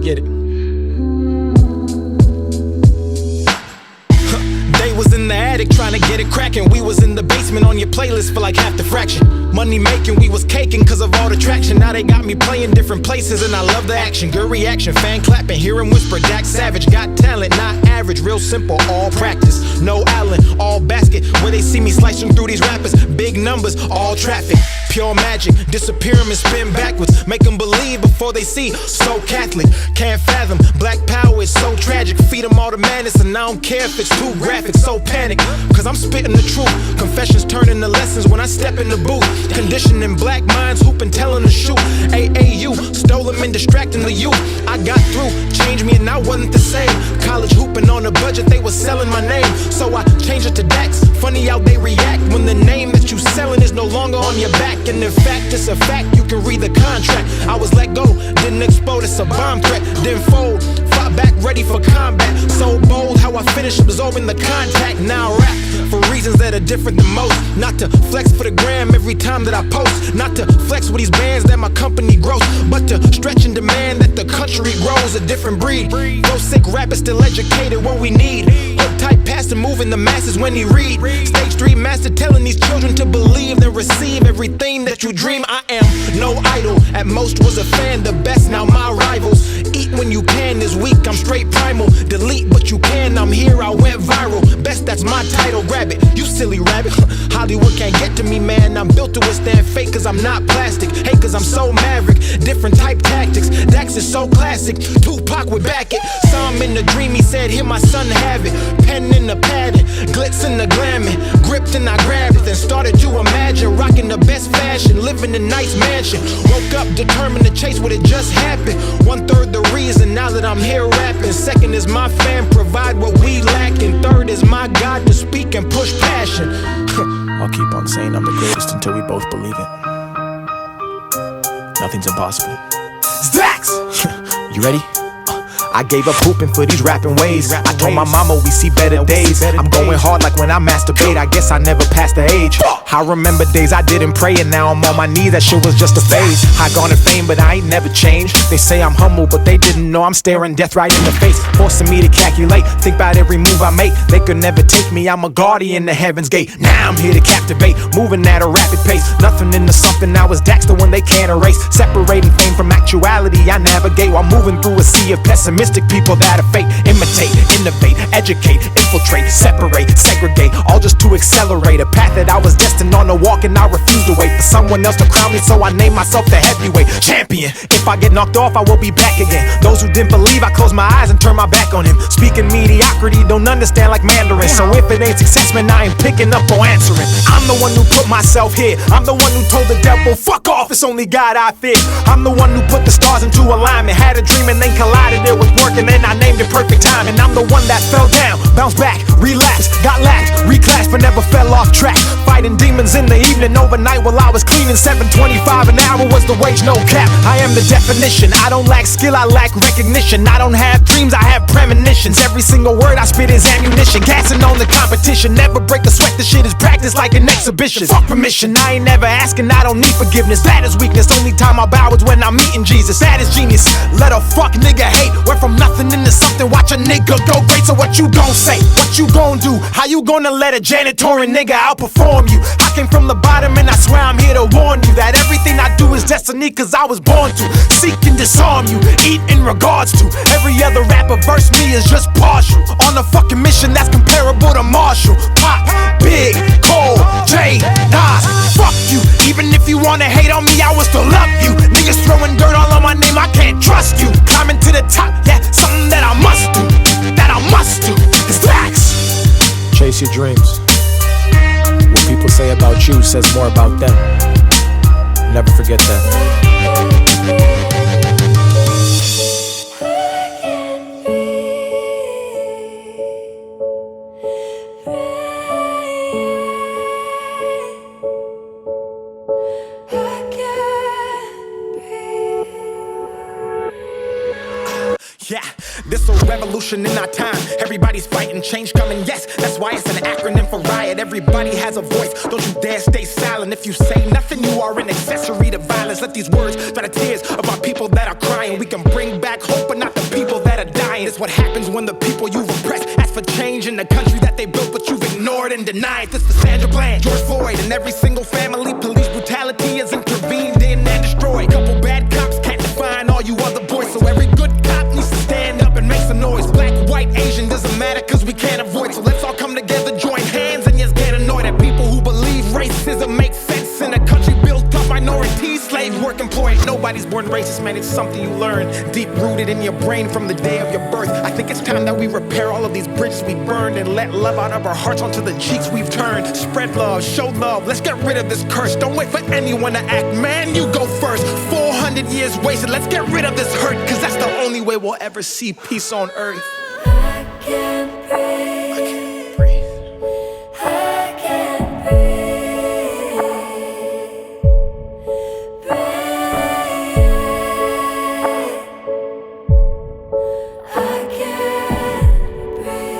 Get it. They was in the attic trying to get it cracking. We was in the basement on your playlist for like half the fraction. Money making, we was caking cause of all the traction. Now they got me playing different places and I love the action. Good reaction, fan clapping, hear him whisper. Dak Savage got talent, not average. Real simple, all practice. No Allen, all basket. Where they see me slicing through these rappers. Big numbers, all traffic. Pure magic, disappear them and spin backwards. Make them believe before they see. So Catholic, can't fathom. Black power is so tragic. Feed them all the madness and I don't care if it's too graphic. So panic, cause I'm spitting the truth. Confessions turn into lessons when I step in the booth. Conditioning black minds, hooping, telling the shoot. AAU, stole them and distracting the youth. I got through, changed me and I wasn't the same. College hooping on a budget, they was selling my name. So I changed it to Dax. Funny how they react when the name that you selling is no longer on your back. And in fact, it's a fact, you can read the contract. I was let go, didn't explode, it's a bomb threat. Didn't fold, fought back, ready for combat. So bold how I finished absorbing the contact. Now I rap for reasons that are different than most. Not to flex for the gram every time that I post. Not to flex with these bands that my company grows. But to stretch and demand that the country grows a different breed. Those sick rappers still educated, what we need. Hook type pastor moving the masses when he read. Stage 3 master telling these children to believe and receive everything that you dream. I am no idol, at most was a fan, the best now my rivals. Eat when you can, this week I'm straight primal. Delete but you can, I'm here, I went viral. Best, that's my title, grab it, you silly rabbit. Hollywood can't get to me, man, I'm built to withstand fate cause I'm not plastic. Hey, cause I'm so maverick, different type tactics. Dax is so classic, Tupac would back it. Saw him in the dream, he said, here my son have it. Pen in the padding, glitz in the glamming. Gripped and I grabbed it, then started to imagine rocking the best fashion, living in a nice mansion. Woke up determined to chase what had just happened. 1/3 the reason now that I'm here rapping. Second is my fan, provide what we lack. And third is my God to speak and push passion. I'll keep on saying I'm the greatest until we both believe it. Nothing's impossible. Dax! You ready? I gave up hooping for these rapping ways. I told my mama we see better days. I'm going hard like when I masturbate. I guess I never passed the age. I remember days I didn't pray and now I'm on my knees. That shit was just a phase. I gone in fame but I ain't never changed. They say I'm humble but they didn't know I'm staring death right in the face. Forcing me to calculate, think about every move I make. They could never take me, I'm a guardian to heaven's gate. Now I'm here to captivate, moving at a rapid pace. Nothing into something, now it's Dax the one they can't erase. Separating fame from actuality, I navigate while moving through a sea of pessimistic people that are fake. Imitate, innovate, educate, infiltrate, separate, segregate, all just to accelerate a path that I was destined on to walk and I refuse to wait for someone else to crown me, so I name myself the heavyweight champion. If I get knocked off, I will be back again. Those who didn't believe, I close my eyes and turn my back on him. Speaking mediocrity, don't understand like Mandarin. So if it ain't success, man, I ain't picking up or answering. I'm the one who put myself here. I'm the one who told the devil, fuck off, it's only God I fear. I'm the one who put the stars into alignment. Had a dream and then collided, it was working and I named it perfect time. And I'm the one that fell down, bounced back, relapsed, got lapped, reclassed but never fell off track. Fighting demons in the evening, overnight while I was cleaning. $7.25 an hour was the wage, no cap. I am the definition, I don't lack skill, I lack recognition. I don't have dreams, I have premonitions. Every single word I spit is ammunition. Gassing on the competition, never break a sweat, this shit is practice like an exhibition. Fuck permission, I ain't never asking, I don't need forgiveness. That is weakness, only time I bow is when I'm meeting Jesus. That is genius, let a fuck nigga hate. Went from nothing into something, watch a nigga go great. So what you gon' say, what you gon' do? How you gonna let a janitorial nigga outperform you? I came from the bottom and I swear I'm here to warn you that everything I do is destiny cause I was born to seek and disarm you, eat in regards to every other rapper verse me is just partial. On a fucking mission that's comparable to Marshall, Pop, Big, Cole, J, Nas. Fuck you, even if you wanna hate on me I will still love you. Niggas throwing dirt all on my name, I can't trust you. Climbing to the top, yeah, something that I must do, that I must do. It's Dax. Chase your dreams. What people say about you says more about them. Never forget that. Yeah, this'll revolution in our time. Everybody's fighting, change coming, yes. That's why it's an acronym for riot. Everybody has a voice, don't you dare stay silent. If you say nothing, you are an accessory to violence. Let these words dry the tears of our people that are crying. We can bring back hope, but not the change in the country that they built, but you've ignored and denied. This for Sandra Bland, George Floyd, and every single family. Police brutality has intervened in and destroyed. Couple bad cops can't define all you other boys, so every good cop needs to stand up and make some noise. Black, white, Asian, doesn't matter, cause we can't avoid. So let's all come together, join hands, and just get annoyed at people who believe racism makes sense in a country built of minorities, slave work, employed. Nobody's born racist, man, it's something you learn, deep rooted in your brain from the day of your birth. I think it's time that we repair all of these bridges we burned and let love out of our hearts onto the cheeks we've turned. Spread love, show love, let's get rid of this curse. Don't wait for anyone to act, man, you go first. 400 years wasted, let's get rid of this hurt, cause that's the only way we'll ever see peace on earth. I can't breathe. I can't breathe. I can't breathe. I can't breathe.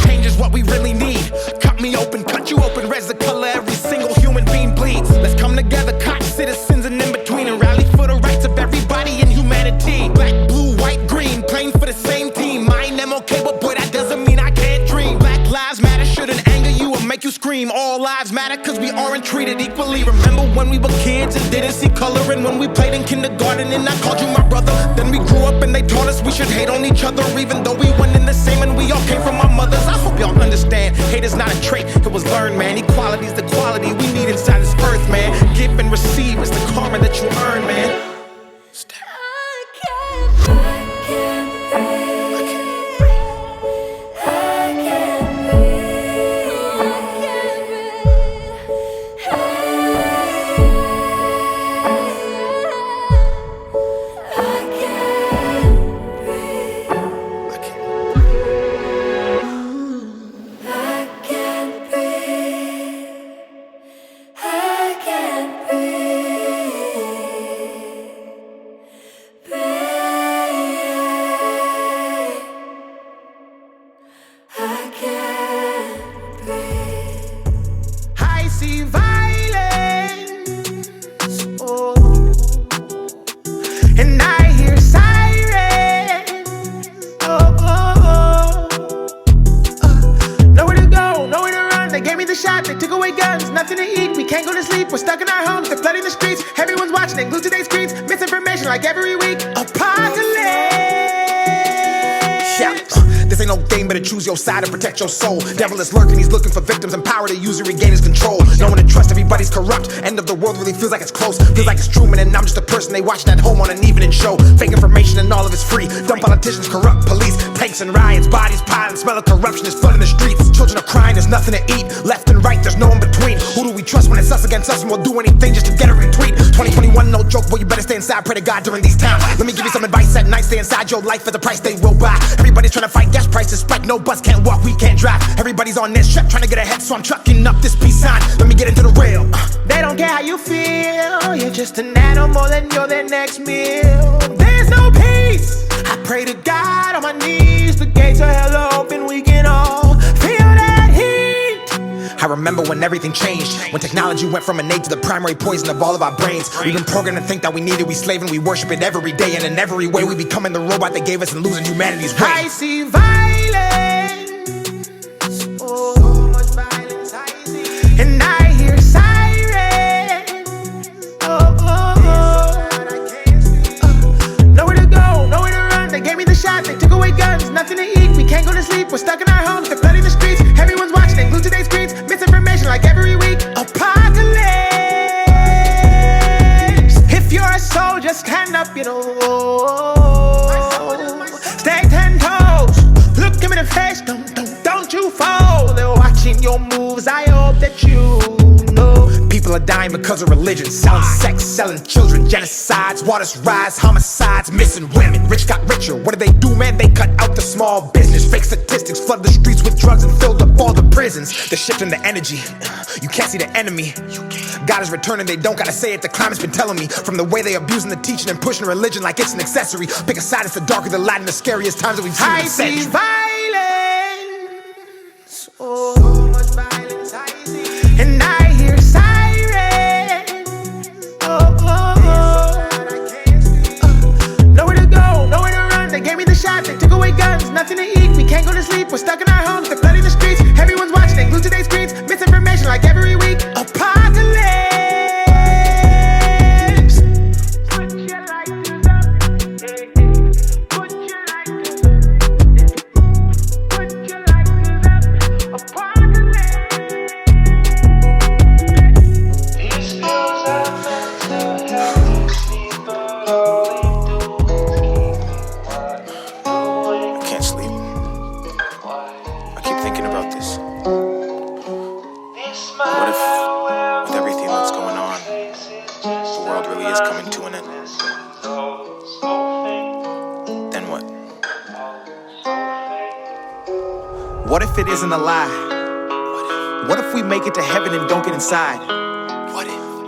Change is what we really need. Cut me open, cut you open, res the color every single human being bleeds. Let's come together, cops, citizens, and in between, and rally for the rights of everybody in humanity. Black, blue, white, green, playing for the same team. Mine, I'm okay, but boy, that doesn't mean I can't dream. Black lives matter, shouldn't anger you or make you scream. All lives matter, cause we aren't treated equally. Remember when we were kids and didn't see color, and when we played in kindergarten and I called you my brother. Then we grew up and they taught us we should hate on each other, even though we weren't in the same and we all came from our mothers. I hope y'all understand, hate is not a trait, it was learned, man. Equality's the quality we need inside this earth, man. Give and receive is the karma that you earn, man. I can't breathe. I can't I see violence, oh, and I hear sirens, oh, oh, oh. Nowhere to go, nowhere to run. They gave me the shot, they took away guns, nothing to eat. We can't go to sleep, we're stuck in our homes, they're flooding the streets. Everyone's watching, they glued to their screens. Misinformation like every week. Apocalypse. Yeah. This ain't no game, better choose your side and protect your soul. Devil is lurking, he's looking for victims and power to use to regain his control. No one to trust, everybody's corrupt. End of the world really feels like it's close. Feels like it's Truman and I'm just a person they watching at home on an evening show. Fake information and all of it's free. Dumb politicians, corrupt police, tanks and riots, bodies piling, smell of corruption is flooding the streets. Children are crying, there's nothing to eat. Left and right, there's no in between. Who do we trust when it's us against us and we'll do anything just to get a retweet? 2021, no joke, boy, you better stay inside, pray to God during these times. Let me give you some advice at night, stay inside your life for the price they will buy. Everybody's trying to fight gas prices spike, no bus can't walk, we can't drive. Everybody's on this trip trying to get ahead, so I'm trucking up this peace sign. Let me get into the real. They don't care how you feel, you're just an animal and you're their next meal. There's no peace. I pray to God on my knees, the gates of hell are open, we can all feel that heat. I remember when everything changed, when technology went from innate to the primary poison of all of our brains. We've been programmed to think that we need it, we slave and we worship it every day, and in every way we becoming the robot they gave us and losing humanity's way. I see violence, oh, so much violence I see, and I hear sirens, oh, oh, oh. Nowhere to go, nowhere to run. They gave me the shot, they took away guns, nothing to eat. We can't go to sleep, we're stuck in our homes, they're flooding the streets. Everyone's watching, they glued to their screens. Misinformation like every week. Apocalypse. If you're a soldier, stand up, you know. Stay 10 toes. Look him in the face, don't you fall. They're watching your moves, I hope that you know. People are dying because of religion, selling sex, selling children, genocides, waters rise, homicides, missing women. Rich got richer, what do they do, man? They cut out the small business. Fake statistics, flood the streets with drugs and filled up all the prisons. They're shifting the energy, you can't see the enemy. God is returning, they don't gotta say it, the climate's been telling me. From the way they abusing the teaching and pushing religion like it's an accessory. Pick a side, it's the darker, the light, and the scariest times that we've seen in a century. I see violence, oh, so much violence I see, and I hear sirens, oh, oh, oh. Nowhere to go, nowhere to run. They gave me the shot, sleep, we're stuck in our homes, they're flooding the streets. Everyone's watching, they glued to their screens. Misinformation like every week. Apocalypse. Put your lighters up. Put your lighters up. Put your lighters up. Apocalypse. These pills are meant to help you sleep, but all they do is keep me wide awake. I can't sleep. I keep thinking about this. What if, with everything that's going on, the world really is coming to an end? Then what? What if it isn't a lie? What if we make it to heaven and don't get inside?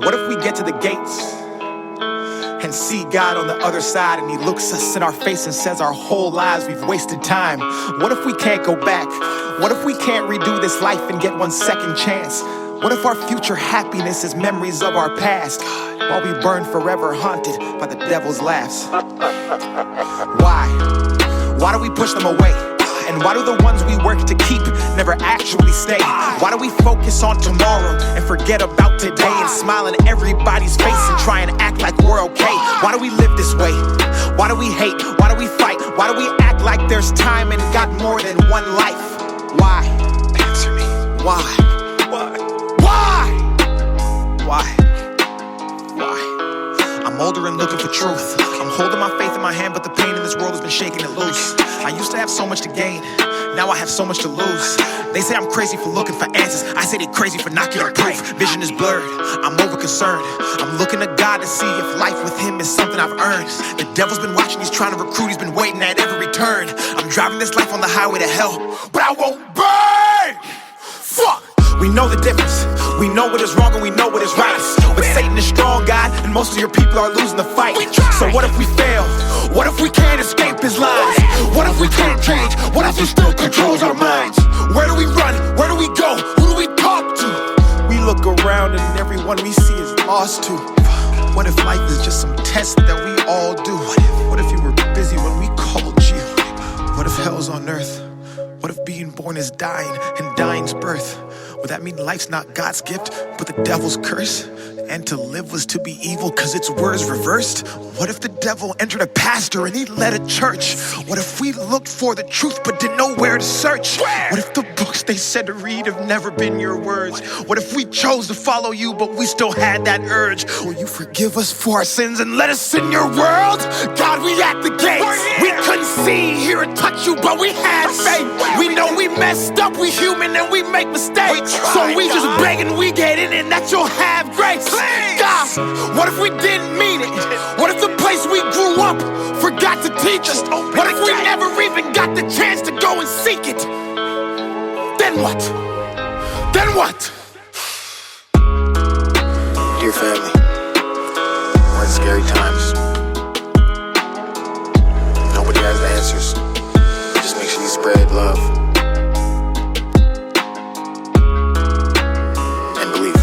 What if we get to the gates and see God on the other side, and he looks us in our face and says our whole lives we've wasted time? What if we can't go back? What if we can't redo this life and get one second chance? What if our future happiness is memories of our past, while we burn forever haunted by the devil's laughs? Why? Why do we push them away? And why do the ones we work to keep never actually stay? Why do we focus on tomorrow and forget about today, and smile in everybody's face and try and act like we're okay? Why do we live this way? Why do we hate? Why do we fight? Why do we act like there's time and got more than one life? Why? Answer me. Why? Why? Why? I'm older and looking for truth. I'm holding my faith in my hand, but the pain in this world has been shaking it loose. I used to have so much to gain, now I have so much to lose. They say I'm crazy for looking for answers, I say they're crazy for not getting proof. Vision is blurred, I'm over concerned. I'm looking to God to see if life with him is something I've earned. The devil's been watching, he's trying to recruit, he's been waiting at every turn. I'm driving this life on the highway to hell, but I won't burn. Fuck! We know the difference. We know what is wrong and we know what is right. But Satan is strong, God, and most of your people are losing the fight. So what if we fail? What if we can't escape his lies? What if we can't change? What if he still controls our minds? Where do we run? Where do we go? Who do we talk to? We look around and everyone we see is lost too. What if life is just some test that we all do? What if you were busy when we called you? What if hell's on earth? What if being born is dying and dying's birth? Would that mean life's not God's gift, but the devil's curse? And to live was to be evil cause its words reversed? What if the devil entered a pastor and he led a church? What if we looked for the truth but didn't know where to search? What if the books they said to read have never been your words? What if we chose to follow you but we still had that urge? Will you forgive us for our sins and let us in your world? God, we at the gates. We couldn't see, hear, or touch you, but we had faith. We know we messed up, we human and we make mistakes. So we just begging we get in and that you'll have grace. God, what if we didn't mean it? What if the place we grew up forgot to teach us? What if we never even got the chance to go and seek it? Then what? Then what? Dear family, we're in scary times. Nobody has the answers. Just make sure you spread love. And believe.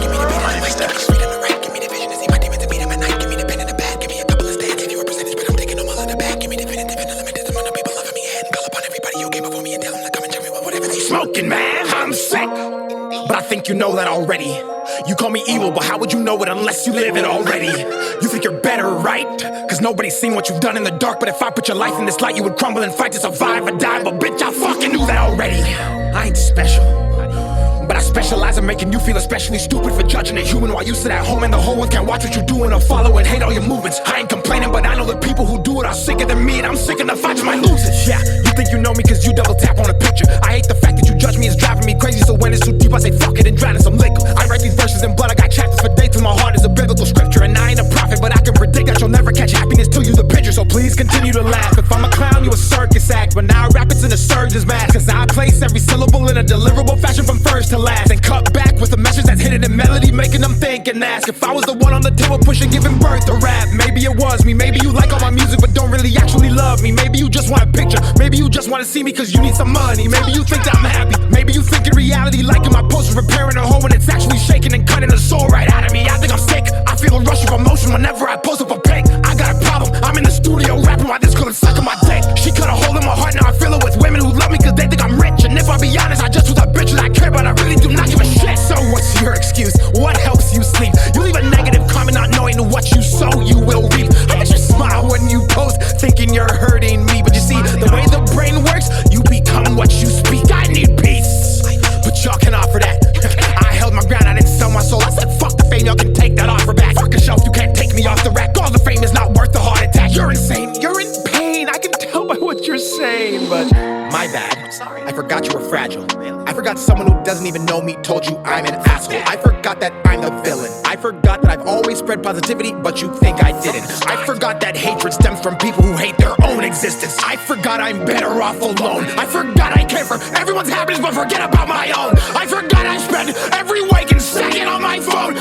Give me the beat on my steps. Give me the right, give me the vision to see my demons and beat them at night. Give me the pen in the bag, give me a couple of stands. Give you a percentage, but I'm taking them all in the bag. Give me definitive and unlimited amount of people loving me and call upon everybody who came before me and tell them to come and join me with whatever they smoking, man. I'm sick, but I think you know that already. You call me evil, but how would you know it unless you live it already? You think you're better, right? Cause nobody's seen what you've done in the dark. But if I put your life in this light, you would crumble and fight to survive or die. But bitch, I fucking knew that already. I ain't special, but I specialize in making you feel especially stupid for judging a human while you sit at home and the whole world can't watch what you're doing or follow and hate all your movements. I ain't complaining, but I know the people who do it are sicker than me, and I'm sick enough I just might lose it. Yeah, you think you know me cause you double tap on a picture. I hate the fact that you judge me, it's driving me crazy. So when it's too deep I say fuck it and drown in some liquor. I write these verses in blood, I got chapters for dates and my heart is a biblical scripture. And I ain't a prophet, but I can predict that you'll never catch happiness till you the picture. So please continue to laugh. If I'm a clown, you a circus act, but now I rap it's in a surgeon's mask. Cause I place every syllable in a deliverable fashion from first to last, and cut back with a message that's hidden in melody, making them think and ask if I was the one on the table pushing, giving birth to rap. Maybe it was me, maybe you like all my music but don't really actually love me. Maybe you just want a picture, maybe you just want to see me cause you need some money. Maybe you think that I'm happy, maybe you think in reality liking my post is repairing a hole when it's actually shaking and cutting the soul right out of me. I think I'm sick, I feel a rush of emotion whenever I post up a pic. I got a problem, I'm in the studio rapping while this girl is sucking my dick. She cut a hole in my heart fragile. I forgot someone who doesn't even know me told you I'm an asshole. I forgot that I'm the villain. I forgot that I've always spread positivity, but you think I didn't. I forgot that hatred stems from people who hate their own existence. I forgot I'm better off alone. I forgot I care for everyone's happiness, but forget about my own. I forgot I spend every waking second on my phone.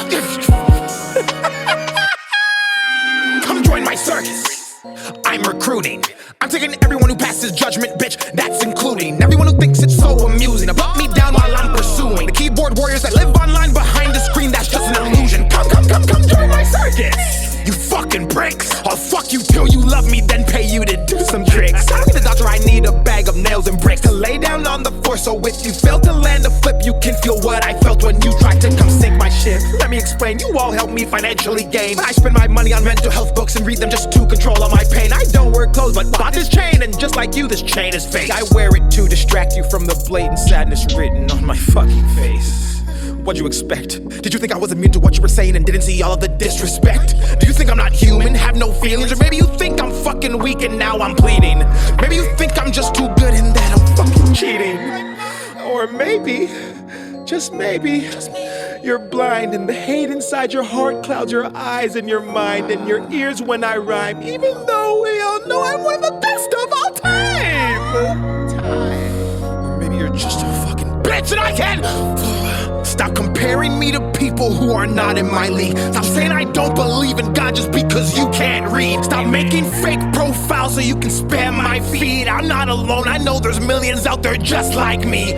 Come join my circus. I'm recruiting. I'm taking everyone who passes judgment, bitch, that's including everyone who thinks it's so amusing to put me down while I'm pursuing the keyboard warriors that live online behind the screen. That's just an illusion. Come join my circus. You fucking pricks. I'll fuck you till you love me, then pay you to do some tricks. I don't need a doctor, I need a bag of nails and bricks to lay down on the floor. So if you fail to land a flip, you can feel what I felt when you tried to come sink my ship. Let me explain, you all help me financially gain. I spend my money on mental health books and read them just to control all my pain. I don't wear clothes, but bought this chain, and just like you, this chain is fake. I wear it to distract you from the blatant sadness written on my fucking face. What'd you expect? Did you think I was immune to what you were saying and didn't see all of the disrespect? Do you think I'm not human, have no feelings? Or maybe you think I'm fucking weak and now I'm pleading? Maybe you think I'm just too good and that I'm fucking cheating? Or maybe, just maybe, you're blind and the hate inside your heart clouds your eyes and your mind and your ears when I rhyme, even though we all know I'm one of the best of all time. Or maybe you're just a fucking bitch and I can't. Stop comparing me to people who are not in my league. Stop saying I don't believe in God just because you can't read. Stop making fake profiles so you can spam my feed. I'm not alone, I know there's millions out there just like me.